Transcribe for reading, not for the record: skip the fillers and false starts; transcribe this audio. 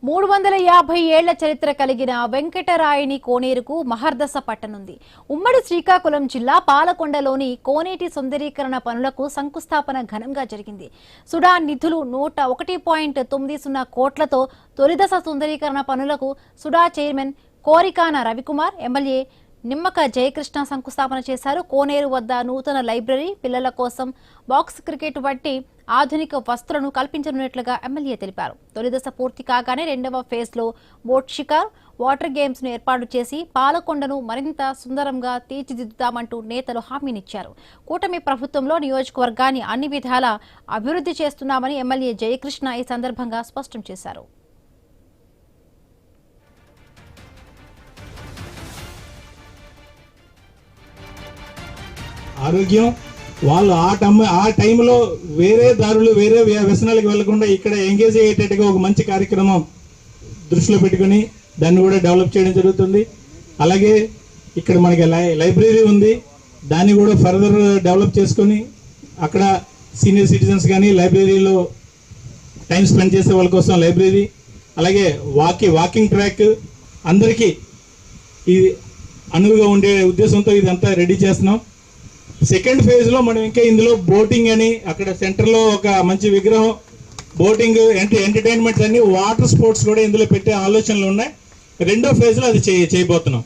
350 ఏళ్ల చరిత్ర కలిగిన వెంకటరాయని కోనేరుకు మహర్దశ పట్టనుంది. ఉమ్మడి శ్రీకాకుళం జిల్లా పాలకొండలోని కోనేటి సుందరీకరణ పనులకు శంకుస్థాపన ఘనంగా జరిగింది. సుడా నిధులు 101.90 కోట్లతో తొలిదశ సుందరీకరణ పనులకు సుడా చైర్మన్ కోరికాన రవికుమార్, ఎమ్మెల్యే నిమ్మక జయకృష్ణ శంకుస్థాపన చేశారు. కోనేరు వద్ద నూతన లైబ్రరీ, పిల్లల కోసం బాక్స్ క్రికెట్ వంటి ఆధునిక వసతులను కల్పించనున్నట్లుగా ఎమ్మెల్యే తెలిపారు. తొలిదశ పూర్తి కాగానే రెండవ ఫేజ్లో బోట్ షికార్, వాటర్ గేమ్స్ ను ఏర్పాటు చేసి పాలకొండను మరింత సుందరంగా తీర్చిదిద్దుతామంటూ నేతలు హామీనిచ్చారు. కూటమి ప్రభుత్వంలో నియోజకవర్గాన్ని అన్ని విధాలా అభివృద్ధి చేస్తున్నామని ఎమ్మెల్యే జయకృష్ణ ఈ సందర్భంగా స్పష్టం చేశారు. ఆరోగ్యం వాళ్ళు ఆ టైంలో వేరే దారులు వేరే వ్యసనాలకు వెళ్లకుండా ఇక్కడ ఎంగేజ్ అయ్యేటట్టుగా ఒక మంచి కార్యక్రమం దృష్టిలో పెట్టుకుని దాన్ని కూడా డెవలప్ చేయడం జరుగుతుంది. అలాగే ఇక్కడ మనకి లైబ్రరీ ఉంది, దాన్ని కూడా ఫర్దర్ డెవలప్ చేసుకొని అక్కడ సీనియర్ సిటిజన్స్ కానీ లైబ్రరీలో టైం స్పెండ్ చేసే వాళ్ళ కోసం లైబ్రరీ, అలాగే వాకింగ్ ట్రాక్ అందరికీ ఇది అనువుగా ఉండే ఉద్దేశంతో ఇదంతా రెడీ చేస్తున్నాం. సెకండ్ ఫేజ్లో మనం ఇంకా ఇందులో బోటింగ్ అని అక్కడ సెంటర్లో ఒక మంచి విగ్రహం, బోటింగ్ ఎంటర్టైన్మెంట్స్ అన్ని వాటర్ స్పోర్ట్స్ కూడా ఇందులో పెట్టే ఆలోచనలు ఉన్నాయి. రెండో ఫేజ్లో అది చేయబోతున్నాం.